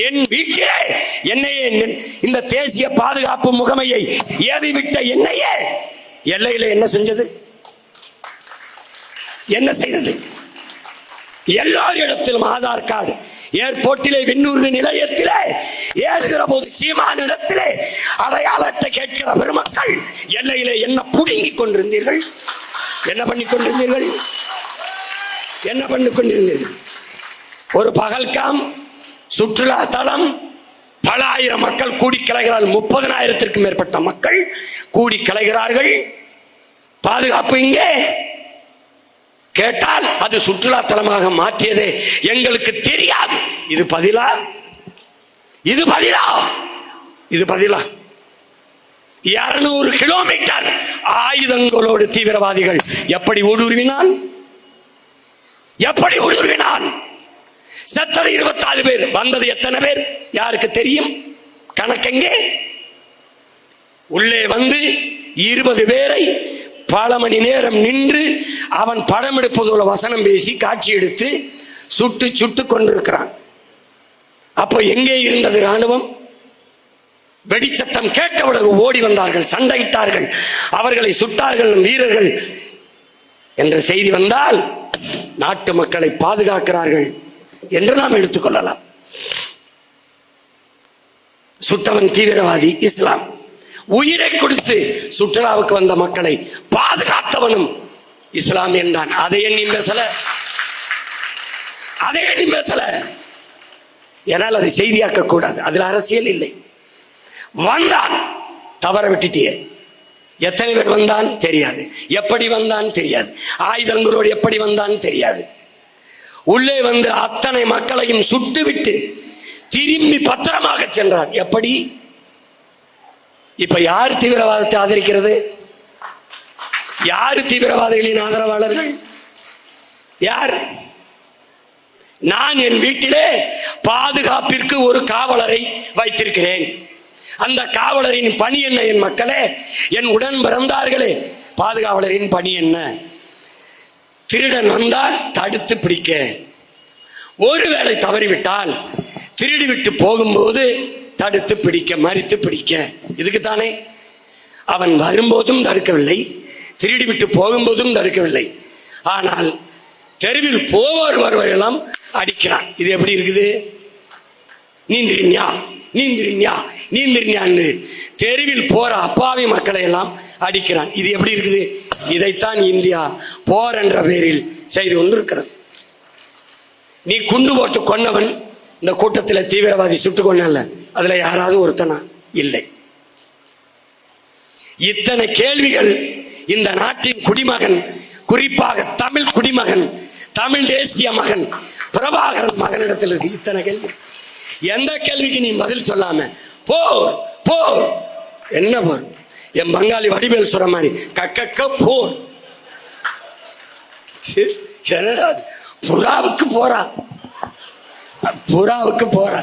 என் வீட்டிலே என்னையே இந்த தேசிய பாதுகாப்பு முகமையை ஏறிவிட்ட என்னையே எல்லையில என்ன செஞ்சது? என்ன செய்தது? எல்லாரிடத்திலும் ஆதார் கார்டு, ஏர்போர்ட்டிலே, விண்ணூர்தி நிலையத்திலே ஏறுகிற போது சீமானிடத்திலே அடையாளத்தை கேட்கிற பெருமக்கள் எல்லையிலே என்ன புடுங்கிக் கொண்டிருந்தீர்கள்? என்ன பண்ணிக் கொண்டிருந்தீர்கள்? என்ன பண்ணிக் கொண்டிருந்தீர்கள்? ஒரு பகல்காம் சுற்றுலா தளம், பல ஆயிரம் மக்கள் கூடி கலைகிறார்கள். 30,000-த்திற்கும் மேற்பட்ட மக்கள் கூடி கலைகிறார்கள். பாதுகாப்பு இங்கே கேட்டால் அது சுற்றுலா தலமாக மாற்றியதே எங்களுக்கு தெரியாது. இது பதிலா? இது பதிலா? இது பதிலா? 200 கிலோமீட்டர் ஆயுதங்களோடு தீவிரவாதிகள் எப்படி ஊடுருவினான்? எப்படி ஊடுருவினான்? செத்தது 24 பேர், வந்தது எத்தனை பேர் யாருக்கு தெரியும்? கணக்கெங்கே? உள்ளே வந்து 20 பேரை பல மணி நேரம் நின்று அவன் படம் எடுப்பதோல வசனம் பேசி காட்சி எடுத்து சுட்டு சுட்டு கொண்டிருக்கிறான். அப்போ எங்கே இருந்தது ராணுவம்? வெடிச்சத்தம் கேட்டவுடன் ஓடி வந்தார்கள், சண்டையிட்டார்கள், அவர்களை சுட்டார்கள் வீரர்கள் என்ற செய்தி வந்தால் நாட்டு மக்களை பாதுகாக்கிறார்கள் என்று நாம் எடுத்துக்கொள்ளலாம். சுட்டவன் தீவிரவாதி இஸ்லாம். உயிரை கொடுத்து சுற்றுலாவுக்கு வந்த மக்களை பாதுகாத்தவனும் இஸ்லாமியன் தான். அதை எண்ணி பேசல, அதை எண்ணி பேசல. ஏனால் அதை செய்தியாக்க கூடாது, அதில் அரசியல் இல்லை. வந்தான், தவற விட்டுட்டியே. எத்தனை பேர் வந்தான் தெரியாது, எப்படி வந்தான் தெரியாது, ஆயுதங்களோடு எப்படி வந்தான் தெரியாது. உள்ளே வந்து அத்தனை மக்களையும் சுட்டுவிட்டு திரும்பி பத்திரமாக சென்றான். எப்படி? இப்ப யார் தீவிரவாதத்தை ஆதரிக்கிறது? யார் தீவிரவாதிகளின் ஆதரவாளர்கள்? யார்? நான் என் வீட்டிலே பாதுகாப்பிற்கு ஒரு காவலரை வைத்திருக்கிறேன். அந்த காவலரின் பணி என்ன? என் மக்களே, என் உடன் பிறந்தார்களே, பாதுகாவலரின் பணி என்ன? திருடன் வந்தால் தடுத்து பிடிக்க, ஒருவேளை தவறிவிட்டால் திருடி விட்டு போகும்போது தடுத்து பிடிக்க, மறித்து பிடிக்க. இதுக்குத்தானே அவன் வரும்போதும் தடுக்கவில்லை, திருடி விட்டு போகும்போதும் தடுக்கவில்லை. ஆனால் தெருவில் போவார் வருவரெல்லாம் அடிக்கிறான். இது எப்படி இருக்குது? நீந்திரிஞா நீந்திரிஞா நீந்திரிஞான்னு தெருவில் போற அப்பாவி மக்களை எல்லாம் அடிக்கிறான். இது எப்படி இருக்குது? இதைத்தான் இந்தியா போர் என்ற பெயரில் செய்து கொண்டிருக்கிறது. நீ குண்டு போட்டு கொன்னவன் இந்த கூட்டத்தில் தீவிரவாதி சுட்டு கொண்டல, அதுல யாராவது ஒருத்தனா? இல்லை. இத்தனை கேள்விகள் இந்த நாட்டின் குடிமகன், குறிப்பாக தமிழ் குடிமகன், தமிழ் தேசிய மகன் பிரபாகரன் மகனிடத்தில் இருக்கு. இத்தனை கேள்வி. எந்த கேள்விக்கு நீ பதில் சொல்லாம போர் போர், என்ன போர்? என் பங்காளி வடிவேல் சொல்ற மாதிரி கக்க போர். என்னடா புறாவுக்கு போறா, புறாவுக்கு போறா,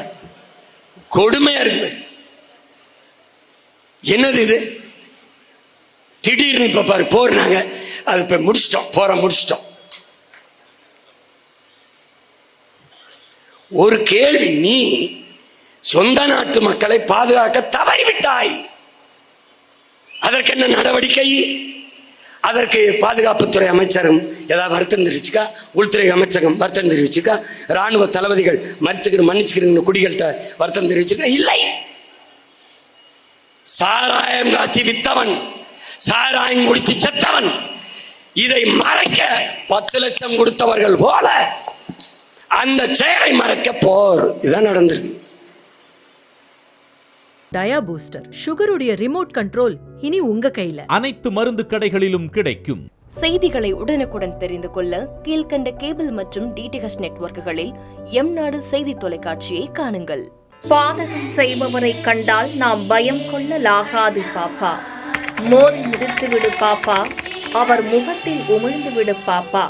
கொடுமையா இருக்கு. என்னது இது? திடீர்னு இப்ப பாரு போறாங்க, அது இப்ப முடிச்சிட்டோம், போற முடிச்சிட்டோம். ஒரு கேள்வி, நீ சொந்த நாட்டு மக்களை பாதுகாக்க தவறிவிட்டாய், அதற்கு என்ன நடவடிக்கை? அதற்கு பாதுகாப்புத்துறை அமைச்சரும் ஏதாவது வருத்தம் தெரிவிச்சுக்கா? உள்துறை அமைச்சகம் வருத்தம் தெரிவிச்சுக்கா? ராணுவ தளபதிகள் மன்னிச்சுக்கிறீங்க குடிகள்கிட்ட வருத்தம் தெரிவிச்சுக்கா? இல்லை. சாராயம் காட்சி வித்தவன், சாராயம் குடிச்சு செத்தவன், இதை மறைக்க 10 லட்சம் கொடுத்தவர்கள் போல அந்த செயலை மறைக்க போர். இதான் நடந்திருக்கு. டயா பூஸ்டர், சுகருடைய ரிமோட் கண்ட்ரோல் இனி உங்க கையில. அனைத்து மருந்து கடைகளிலும் கிடைக்கும். செய்திகளை உடனுக்குடன் தெரிந்து கொள்ள கீழ்கண்ட கேபிள் மற்றும் டிடிஹெச் நெட்வொர்க்குகளில் எம்நாடு செய்தி தொலைக்காட்சியை காணுங்கள். பாதகம் செய்பவரை கண்டால் நாம் பயம் கொள்ளலாகாது பாப்பா. மோதி மிதித்து விடு பாப்பா, அவர் முகத்தில் உமிழ்ந்து விடு பாப்பா.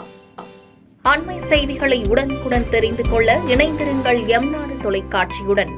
அண்மை செய்திகளை உடனுக்குடன் தெரிந்து கொள்ள இணைந்திருங்கள் எம்நாடு தொலைக்காட்சியுடன்.